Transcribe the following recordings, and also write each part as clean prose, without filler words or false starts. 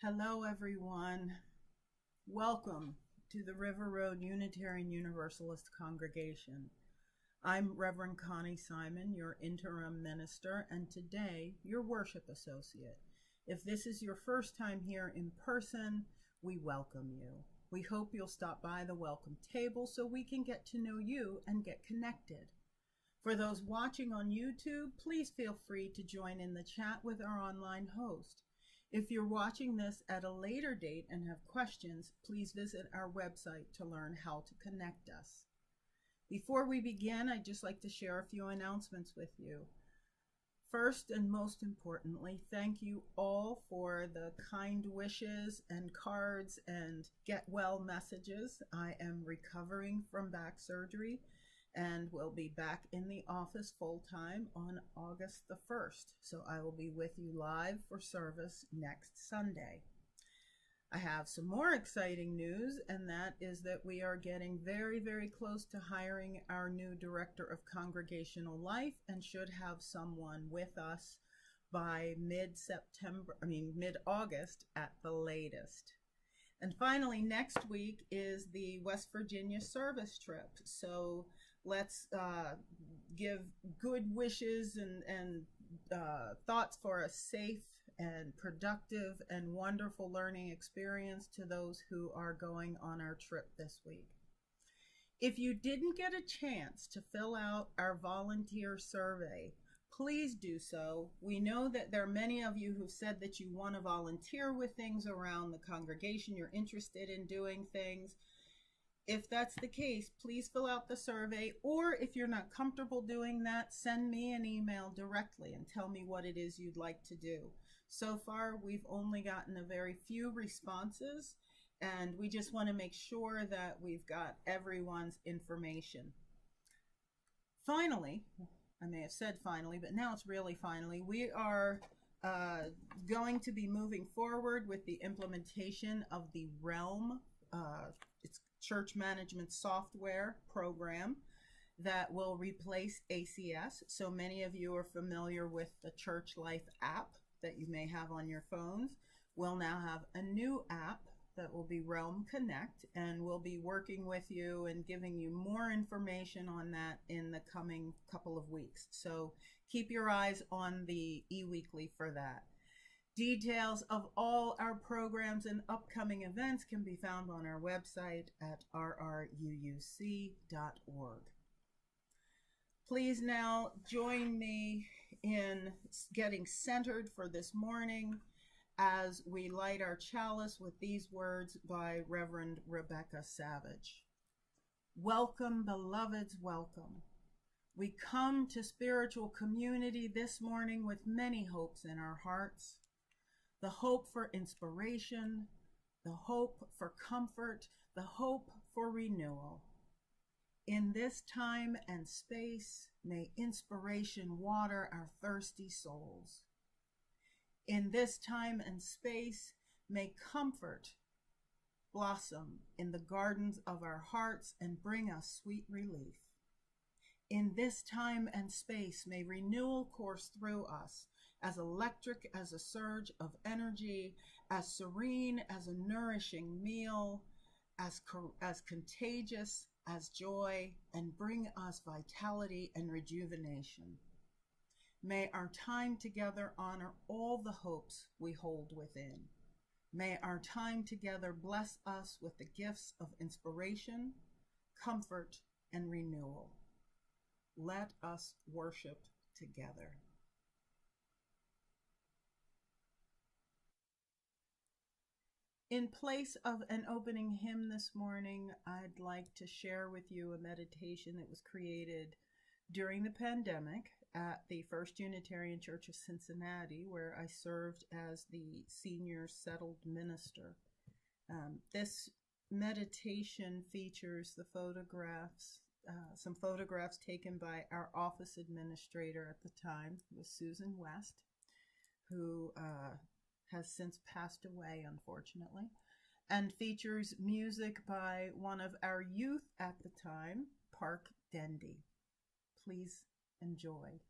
Hello, everyone. Welcome to the River Road Unitarian Universalist Congregation. I'm Reverend Connie Simon, your interim minister, and today your worship associate. If this is your first time here in person, we welcome you. We hope you'll stop by the welcome table so we can get to know you and get connected. For those watching on YouTube, please feel free to join in the chat with our online host. If you're watching this at a later date and have questions, please visit our website to learn how to connect us. Before we begin, I'd just like to share a few announcements with you. First and most importantly, thank you all for the kind wishes and cards and get well messages. I am recovering from back surgery and will be back in the office full-time on August the 1st. So I will be with you live for service next Sunday. I have some more exciting news, and that is that we are getting very, very close to hiring our new Director of Congregational Life and should have someone with us by mid-August at the latest. And finally, next week is the West Virginia service trip. So let's give good wishes and thoughts for a safe and productive and wonderful learning experience to those who are going on our trip this week. If you didn't get a chance to fill out our volunteer survey, please do so. We know that there are many of you who've said that you want to volunteer with things around the congregation. You're interested in doing things. If that's the case, please fill out the survey, or if you're not comfortable doing that, send me an email directly and tell me what it is you'd like to do. So far, we've only gotten a very few responses, and we just want to make sure that we've got everyone's information. Finally, I may have said finally, but now it's really finally, we are going to be moving forward with the implementation of the Realm it's church management software program that will replace ACS. So many of you are familiar with the Church Life app that you may have on your phones. We'll now have a new app that will be Realm Connect, and we'll be working with you and giving you more information on that in the coming couple of weeks. So keep your eyes on the eWeekly for that. Details of all our programs and upcoming events can be found on our website at rruuc.org. Please now join me in getting centered for this morning as we light our chalice with these words by Reverend Rebecca Savage. Welcome, beloveds, welcome. We come to spiritual community this morning with many hopes in our hearts. The hope for inspiration, the hope for comfort, the hope for renewal. In this time and space, may inspiration water our thirsty souls. In this time and space, may comfort blossom in the gardens of our hearts and bring us sweet relief. In this time and space, may renewal course through us, as electric as a surge of energy, as serene as a nourishing meal, as contagious as joy, and bring us vitality and rejuvenation. May our time together honor all the hopes we hold within. May our time together bless us with the gifts of inspiration, comfort, and renewal. Let us worship together. In place of an opening hymn this morning, I'd like to share with you a meditation that was created during the pandemic at the First Unitarian Church of Cincinnati, where I served as the senior settled minister. This meditation features the photographs, some photographs taken by our office administrator at the time, was Susan West, who has since passed away, unfortunately, and features music by one of our youth at the time, Park Dendy. Please enjoy.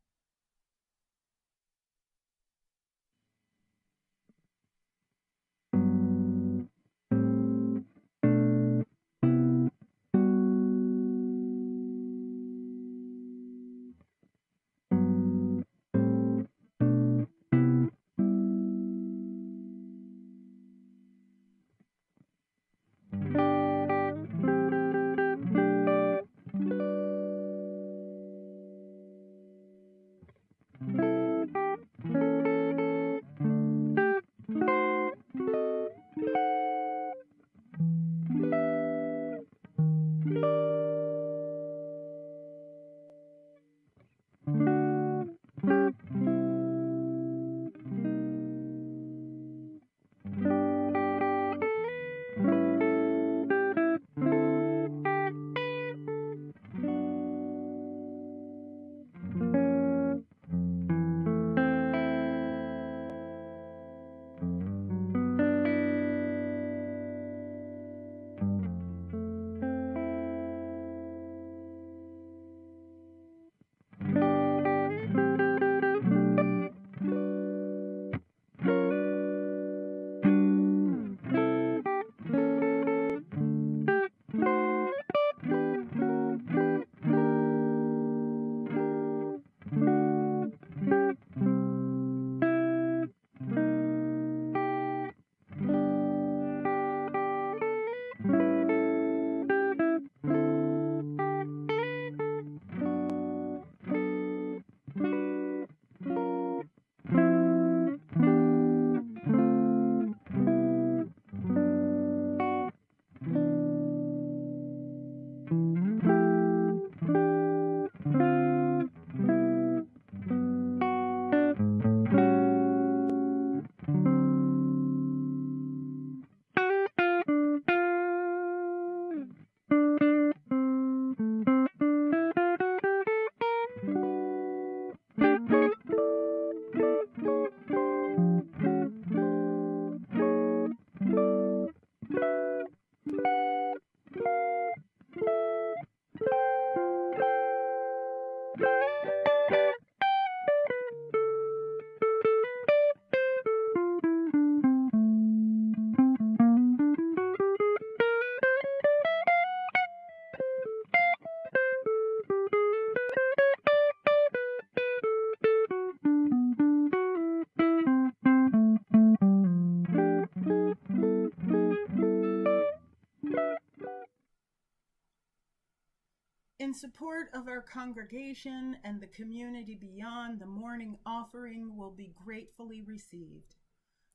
support of our congregation and the community beyond, the morning offering will be gratefully received.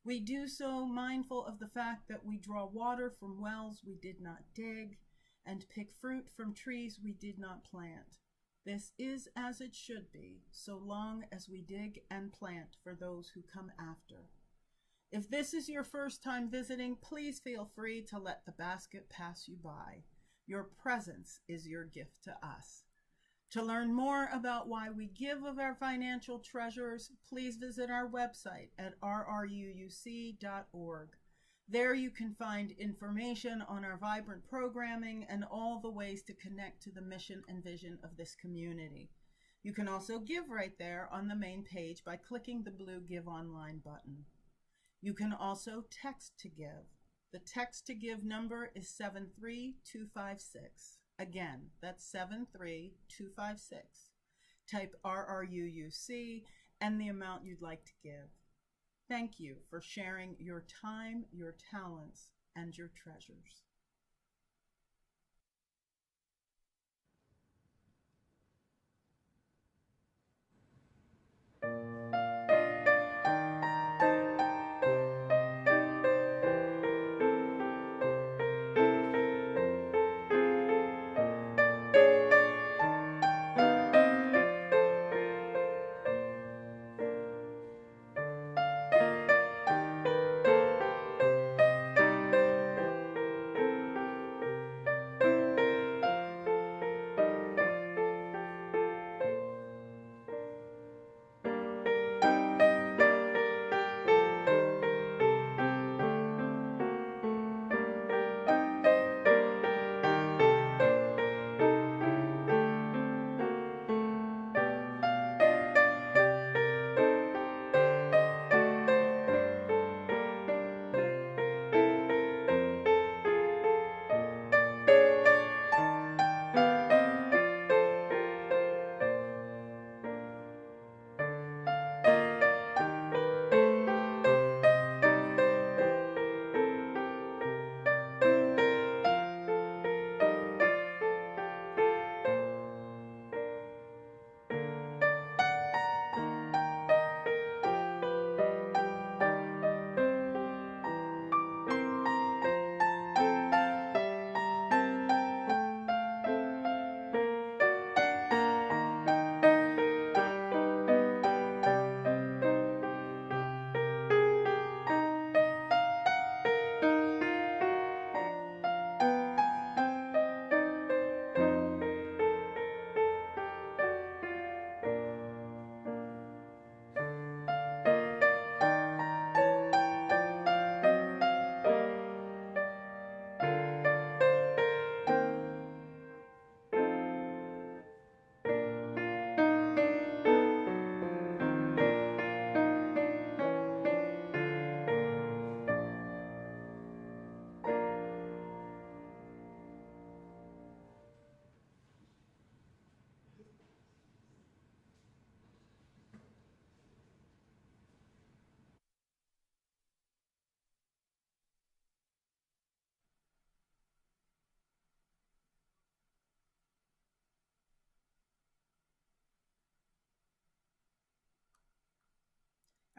We do so mindful of the fact that we draw water from wells we did not dig and pick fruit from trees we did not plant. This is as it should be, so long as we dig and plant for those who come after. If this is your first time visiting, please feel free to let the basket pass you by. Your presence is your gift to us. To learn more about why we give of our financial treasures, please visit our website at rruuc.org. There you can find information on our vibrant programming and all the ways to connect to the mission and vision of this community. You can also give right there on the main page by clicking the blue Give Online button. You can also text to give. The text to give number is 73256. Again, that's 73256. Type RRUUC and the amount you'd like to give. Thank you for sharing your time, your talents, and your treasures.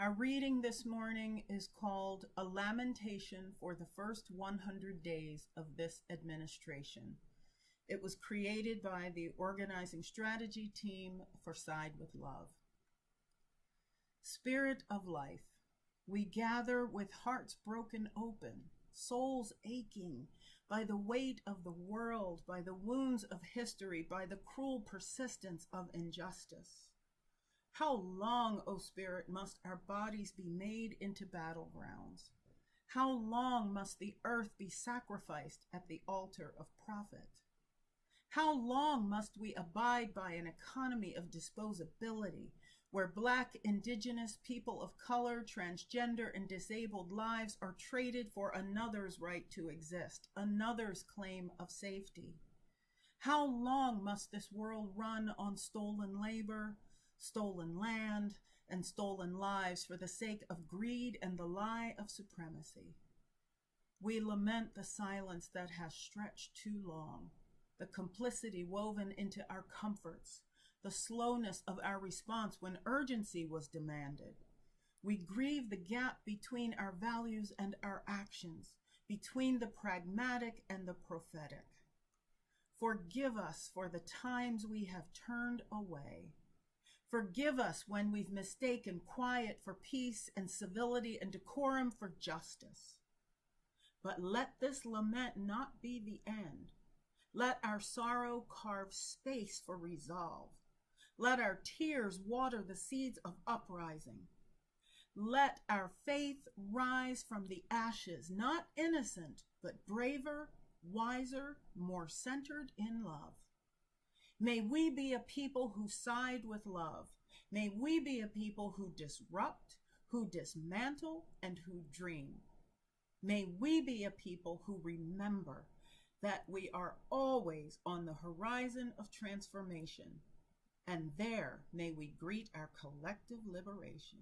Our reading this morning is called A Lamentation for the First 100 Days of This Administration. It was created by the organizing strategy team for Side with Love. Spirit of life, we gather with hearts broken open, souls aching by the weight of the world, by the wounds of history, by the cruel persistence of injustice. How long, O Spirit, must our bodies be made into battlegrounds? How long must the earth be sacrificed at the altar of profit? How long must we abide by an economy of disposability, where Black, Indigenous, people of color, transgender, and disabled lives are traded for another's right to exist, another's claim of safety? How long must this world run on stolen labor, stolen land, and stolen lives for the sake of greed and the lie of supremacy? We lament the silence that has stretched too long, the complicity woven into our comforts, the slowness of our response when urgency was demanded. We grieve the gap between our values and our actions, between the pragmatic and the prophetic. Forgive us for the times we have turned away. Forgive us when we've mistaken quiet for peace and civility and decorum for justice. But let this lament not be the end. Let our sorrow carve space for resolve. Let our tears water the seeds of uprising. Let our faith rise from the ashes, not innocent, but braver, wiser, more centered in love. May we be a people who side with love. May we be a people who disrupt, who dismantle, and who dream. May we be a people who remember that we are always on the horizon of transformation, and there may we greet our collective liberation.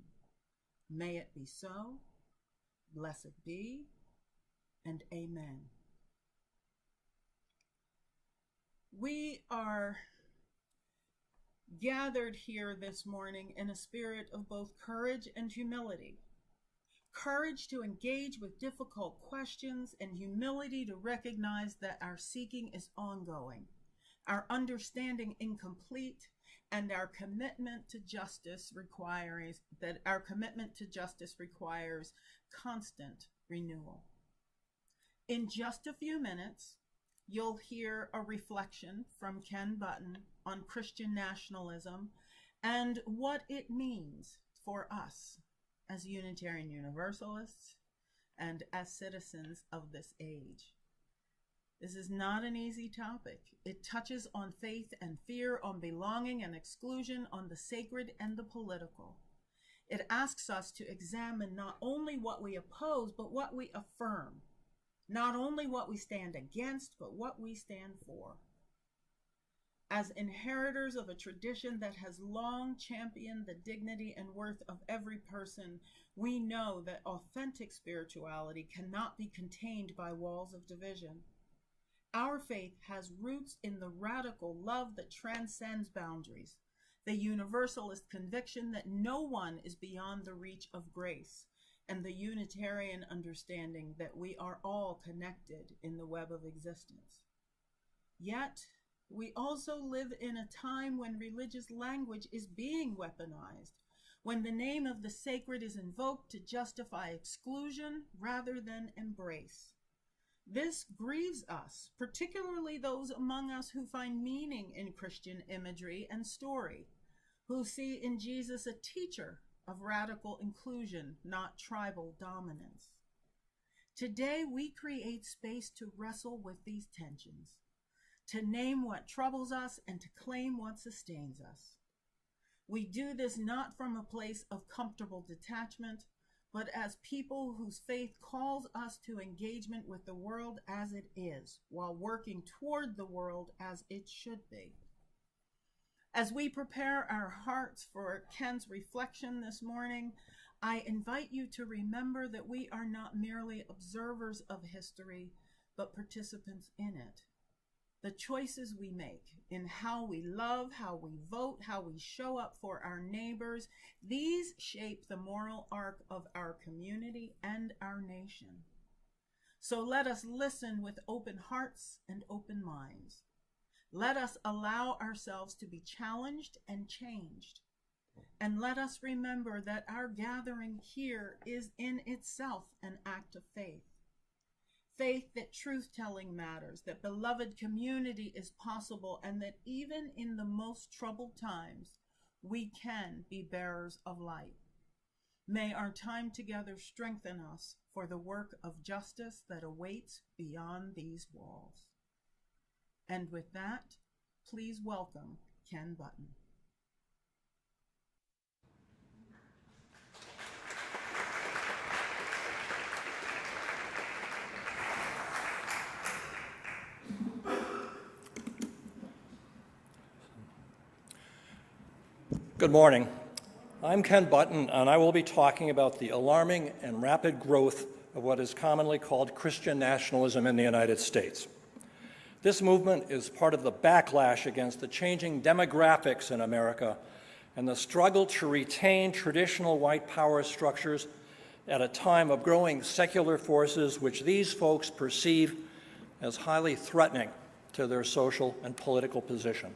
May it be so, blessed be, and amen. We are gathered here this morning in a spirit of both courage and humility. Courage to engage with difficult questions and humility to recognize that our seeking is ongoing, our understanding incomplete, and our commitment to justice requires constant renewal. In just a few minutes, you'll hear a reflection from Ken Button on Christian nationalism and what it means for us as Unitarian Universalists and as citizens of this age. This is not an easy topic. It touches on faith and fear, on belonging and exclusion, on the sacred and the political. It asks us to examine not only what we oppose, but what we affirm. Not only what we stand against, but what we stand for. As inheritors of a tradition that has long championed the dignity and worth of every person, we know that authentic spirituality cannot be contained by walls of division. Our faith has roots in the radical love that transcends boundaries, the universalist conviction that no one is beyond the reach of grace, and the Unitarian understanding that we are all connected in the web of existence. Yet, we also live in a time when religious language is being weaponized, when the name of the sacred is invoked to justify exclusion rather than embrace. This grieves us, particularly those among us who find meaning in Christian imagery and story, who see in Jesus a teacher of radical inclusion, not tribal dominance. Today, we create space to wrestle with these tensions, to name what troubles us and to claim what sustains us. We do this not from a place of comfortable detachment, but as people whose faith calls us to engagement with the world as it is, while working toward the world as it should be. As we prepare our hearts for Ken's reflection this morning, I invite you to remember that we are not merely observers of history, but participants in it. The choices we make in how we love, how we vote, how we show up for our neighbors, these shape the moral arc of our community and our nation. So let us listen with open hearts and open minds. Let us allow ourselves to be challenged and changed. And let us remember that our gathering here is in itself an act of faith. Faith that truth-telling matters, that beloved community is possible, and that even in the most troubled times, we can be bearers of light. May our time together strengthen us for the work of justice that awaits beyond these walls. And with that, please welcome Ken Button. Good morning. I'm Ken Button, and I will be talking about the alarming and rapid growth of what is commonly called Christian nationalism in the United States. This movement is part of the backlash against the changing demographics in America and the struggle to retain traditional white power structures at a time of growing secular forces which these folks perceive as highly threatening to their social and political position.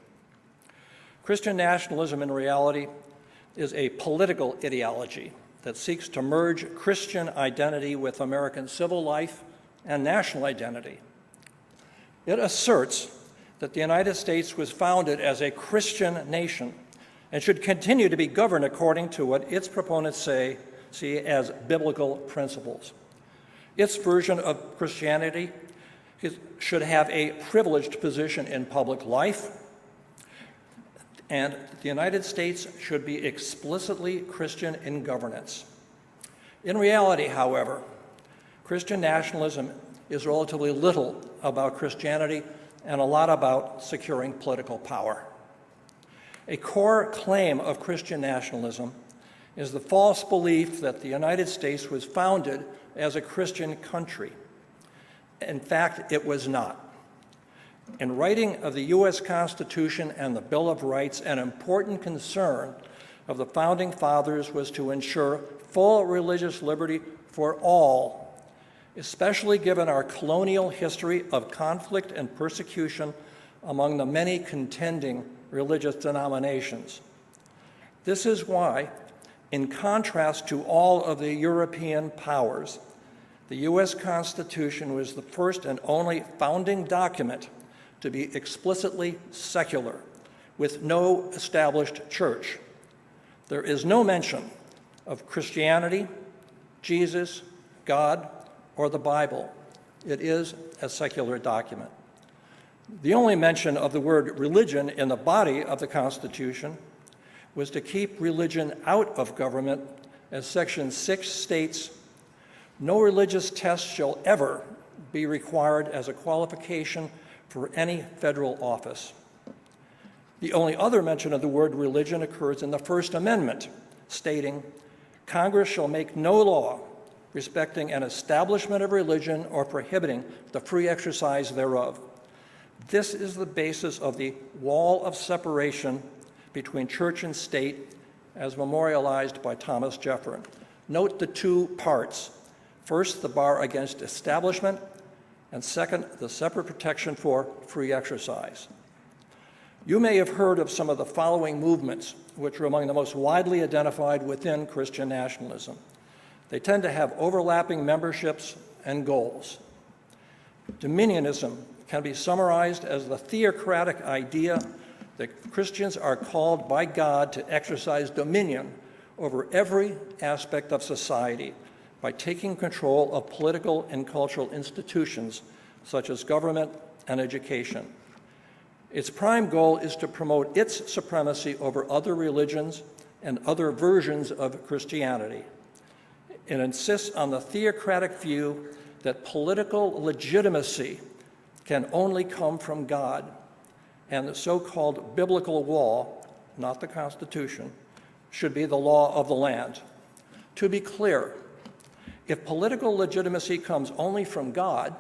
Christian nationalism, in reality, is a political ideology that seeks to merge Christian identity with American civil life and national identity. It asserts that the United States was founded as a Christian nation and should continue to be governed according to what its proponents see as biblical principles. Its version of Christianity should have a privileged position in public life, and the United States should be explicitly Christian in governance. In reality, however, Christian nationalism is relatively little about Christianity and a lot about securing political power. A core claim of Christian nationalism is the false belief that the United States was founded as a Christian country. In fact, it was not. In writing of the U.S. Constitution and the Bill of Rights, an important concern of the Founding Fathers was to ensure full religious liberty for all, especially given our colonial history of conflict and persecution among the many contending religious denominations. This is why, in contrast to all of the European powers, the U.S. Constitution was the first and only founding document to be explicitly secular, with no established church. There is no mention of Christianity, Jesus, God, or the Bible. It is a secular document. The only mention of the word religion in the body of the Constitution was to keep religion out of government, as Section 6 states, "No religious test shall ever be required as a qualification for any federal office." The only other mention of the word religion occurs in the First Amendment, stating, "Congress shall make no law respecting an establishment of religion or prohibiting the free exercise thereof." This is the basis of the wall of separation between church and state as memorialized by Thomas Jefferson. Note the two parts. First, the bar against establishment, and second, the separate protection for free exercise. You may have heard of some of the following movements, which are among the most widely identified within Christian nationalism. They tend to have overlapping memberships and goals. Dominionism can be summarized as the theocratic idea that Christians are called by God to exercise dominion over every aspect of society by taking control of political and cultural institutions such as government and education. Its prime goal is to promote its supremacy over other religions and other versions of Christianity. It insists on the theocratic view that political legitimacy can only come from God, and the so-called biblical law, not the Constitution, should be the law of the land. To be clear, if political legitimacy comes only from God,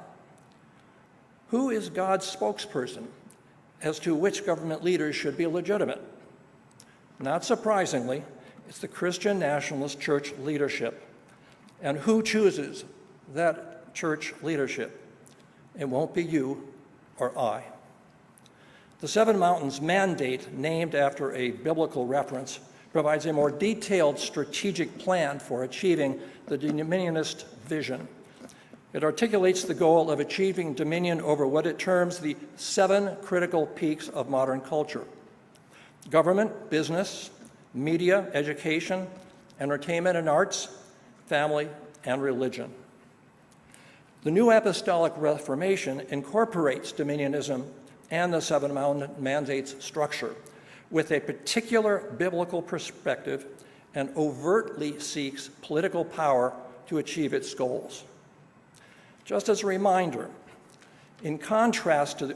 who is God's spokesperson as to which government leaders should be legitimate? Not surprisingly, it's the Christian nationalist church leadership. And who chooses that church leadership? It won't be you or I. The Seven Mountains Mandate, named after a biblical reference, provides a more detailed strategic plan for achieving the dominionist vision. It articulates the goal of achieving dominion over what it terms the 7 critical peaks of modern culture: government, business, media, education, entertainment and arts, family, and religion. The New Apostolic Reformation incorporates dominionism and the Seven Mountain Mandate's structure with a particular biblical perspective and overtly seeks political power to achieve its goals. Just as a reminder, in contrast to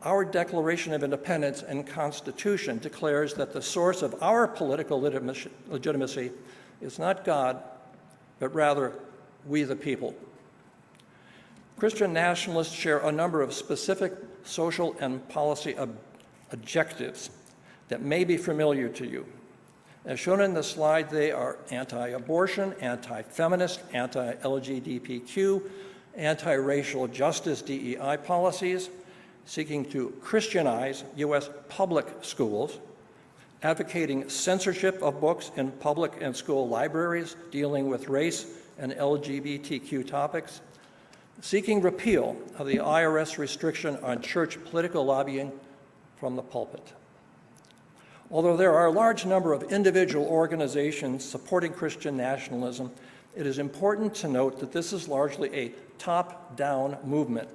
our Declaration of Independence and Constitution declares that the source of our political legitimacy is not God, but rather we the people. Christian nationalists share a number of specific social and policy objectives that may be familiar to you. As shown in the slide, they are anti-abortion, anti-feminist, anti-LGBTQ, anti-racial justice DEI policies, seeking to Christianize U.S. public schools, advocating censorship of books in public and school libraries dealing with race and LGBTQ topics, seeking repeal of the IRS restriction on church political lobbying from the pulpit. Although there are a large number of individual organizations supporting Christian nationalism, it is important to note that this is largely a top-down movement,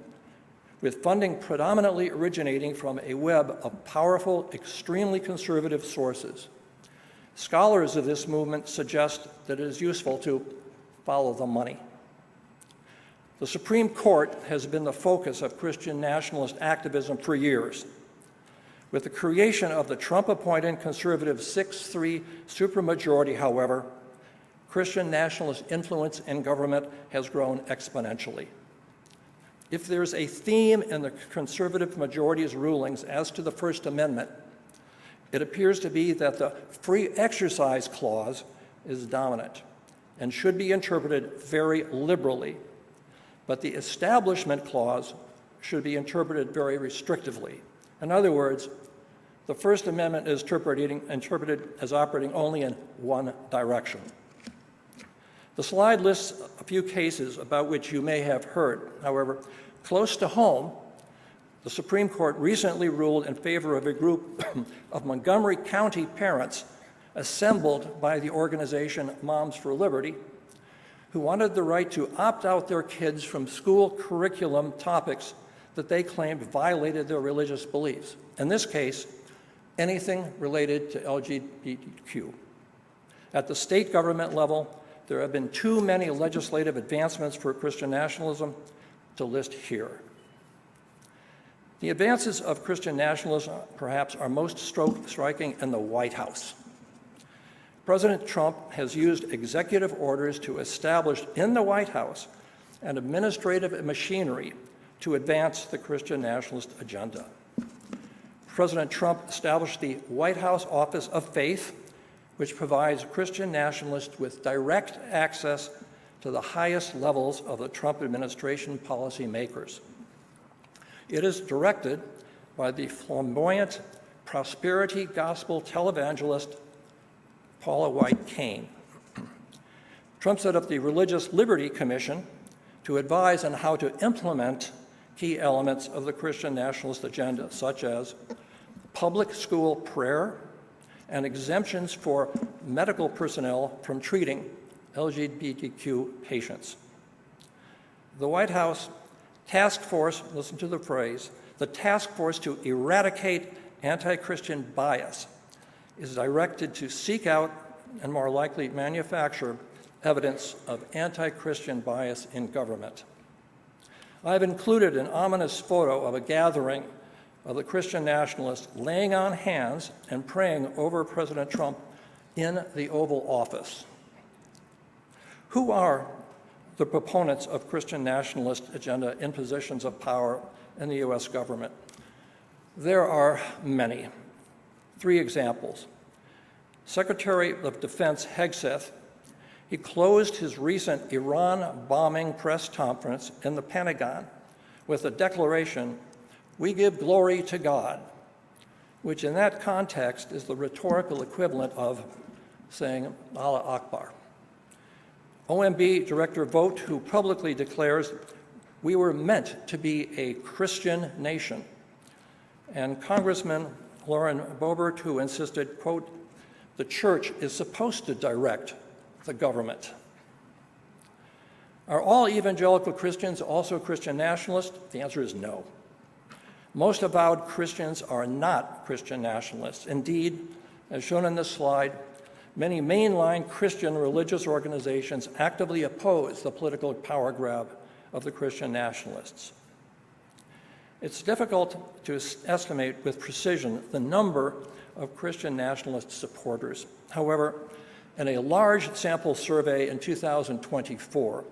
with funding predominantly originating from a web of powerful, extremely conservative sources. Scholars of this movement suggest that it is useful to follow the money. The Supreme Court has been the focus of Christian nationalist activism for years. With the creation of the Trump-appointed conservative 6-3 supermajority, however, Christian nationalist influence in government has grown exponentially. If there's a theme in the conservative majority's rulings as to the First Amendment, it appears to be that the free exercise clause is dominant and should be interpreted very liberally, but the establishment clause should be interpreted very restrictively. In other words, the First Amendment is interpreted as operating only in one direction. The slide lists a few cases about which you may have heard. However, close to home, the Supreme Court recently ruled in favor of a group of Montgomery County parents assembled by the organization Moms for Liberty, who wanted the right to opt out their kids from school curriculum topics that they claimed violated their religious beliefs. In this case, anything related to LGBTQ. At the state government level, there have been too many legislative advancements for Christian nationalism to list here. The advances of Christian nationalism, perhaps, are most striking in the White House. President Trump has used executive orders to establish in the White House an administrative machinery to advance the Christian nationalist agenda. President Trump established the White House Office of Faith, which provides Christian nationalists with direct access to the highest levels of the Trump administration policymakers. It is directed by the flamboyant prosperity gospel televangelist Paula White Cain. Trump set up the Religious Liberty Commission to advise on how to implement key elements of the Christian nationalist agenda, such as public school prayer and exemptions for medical personnel from treating LGBTQ patients. The White House task force, listen to the phrase, the task force to eradicate anti-Christian bias is directed to seek out and more likely manufacture evidence of anti-Christian bias in government. I've included an ominous photo of a gathering of the Christian nationalists laying on hands and praying over President Trump in the Oval Office. Who are the proponents of Christian nationalist agenda in positions of power in the U.S. government? There are many. 3 examples. Secretary of Defense Hegseth, he closed his recent Iran bombing press conference in the Pentagon with a declaration, "We give glory to God," which in that context is the rhetorical equivalent of saying Allah Akbar. OMB Director Vogt, who publicly declares, "We were meant to be a Christian nation." And Congressman Lauren Boebert, who insisted, quote, "The church is supposed to direct the government." Are all evangelical Christians also Christian nationalists? The answer is no. Most avowed Christians are not Christian nationalists. Indeed, as shown in this slide, many mainline Christian religious organizations actively oppose the political power grab of the Christian nationalists. It's difficult to estimate with precision the number of Christian nationalist supporters. However, in a large sample survey in 2024,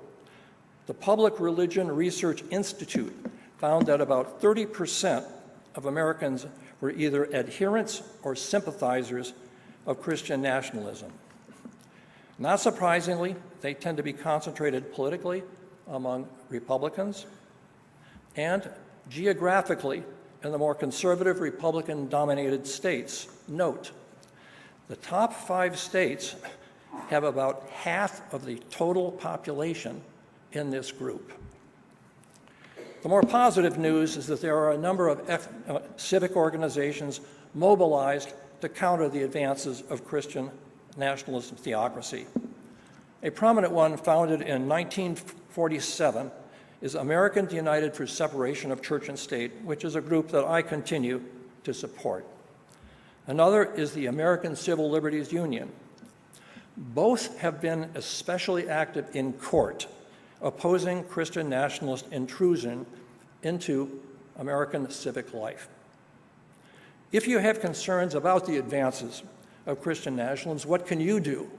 The Public Religion Research Institute found that about 30% of Americans were either adherents or sympathizers of Christian nationalism. Not surprisingly, they tend to be concentrated politically among Republicans and geographically in the more conservative Republican-dominated states. Note, the top 5 states have about half of the total population in this group. The more positive news is that there are a number of civic organizations mobilized to counter the advances of Christian nationalist theocracy. A prominent one, founded in 1947, is Americans United for Separation of Church and State, which is a group that I continue to support. Another is the American Civil Liberties Union. Both have been especially active in court, opposing Christian nationalist intrusion into American civic life. If you have concerns about the advances of Christian nationalism, what can you do?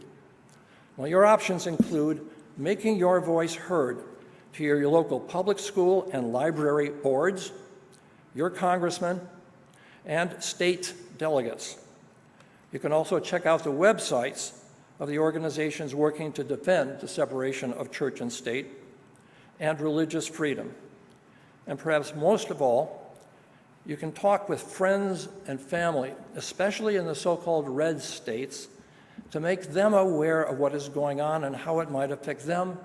Well, your options include making your voice heard to your local public school and library boards, your congressmen, and state delegates. You can also check out the websites of the organizations working to defend the separation of church and state and religious freedom. And perhaps most of all, you can talk with friends and family, especially in the so-called red states, to make them aware of what is going on and how it might affect them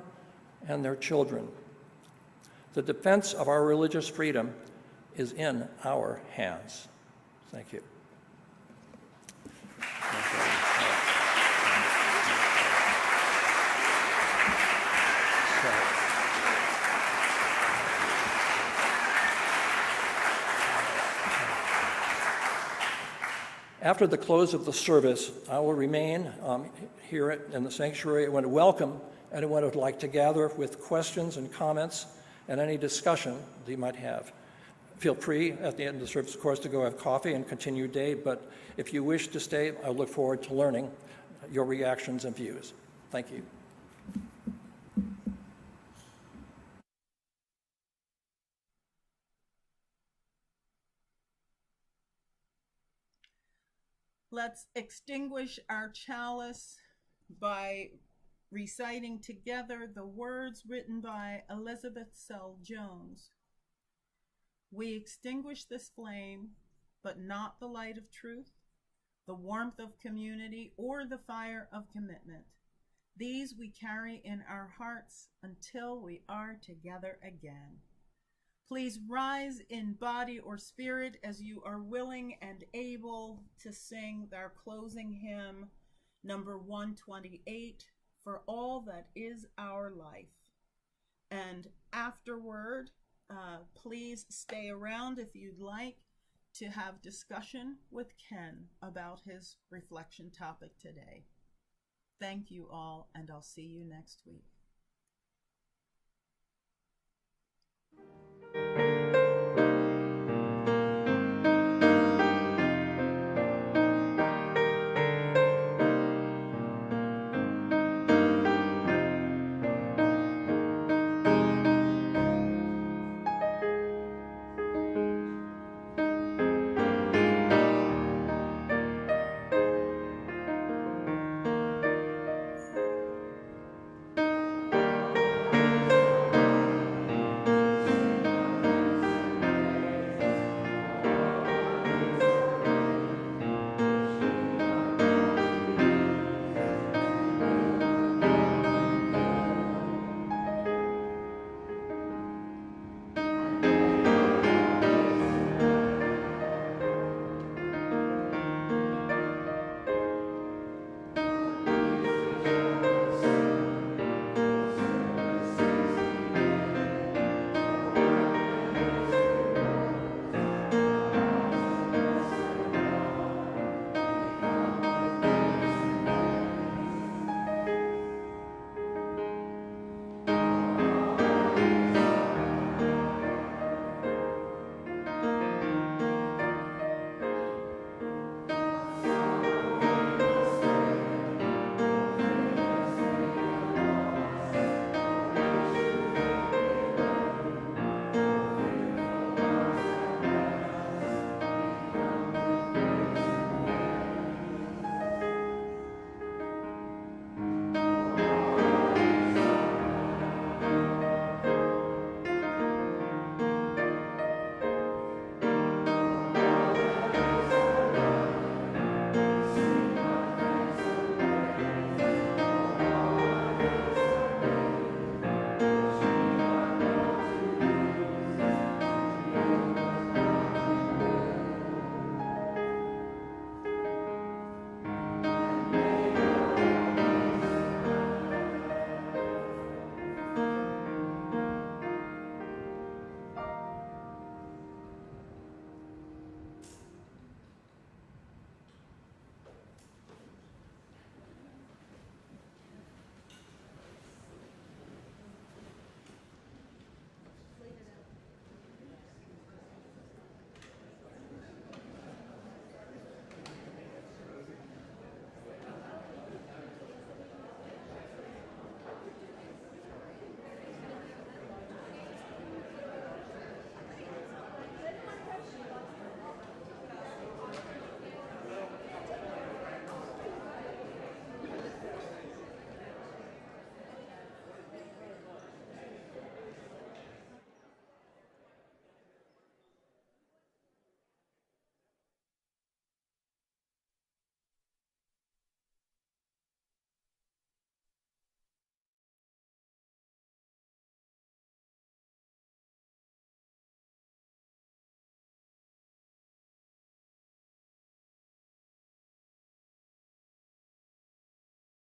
and their children. The defense of our religious freedom is in our hands. Thank you. After the close of the service, I will remain here in the sanctuary. I want to welcome anyone who would like to gather with questions and comments and any discussion that you might have. Feel free at the end of the service, of course, to go have coffee and continue your day, but if you wish to stay, I look forward to learning your reactions and views. Thank you. Let's extinguish our chalice by reciting together the words written by Elizabeth Sell Jones. We extinguish this flame, but not the light of truth, the warmth of community, or the fire of commitment. These we carry in our hearts until we are together again. Please rise in body or spirit as you are willing and able to sing our closing hymn, number 128, For All That Is Our Life. And afterward, please stay around if you'd like to have discussion with Ken about his reflection topic today. Thank you all, and I'll see you next week.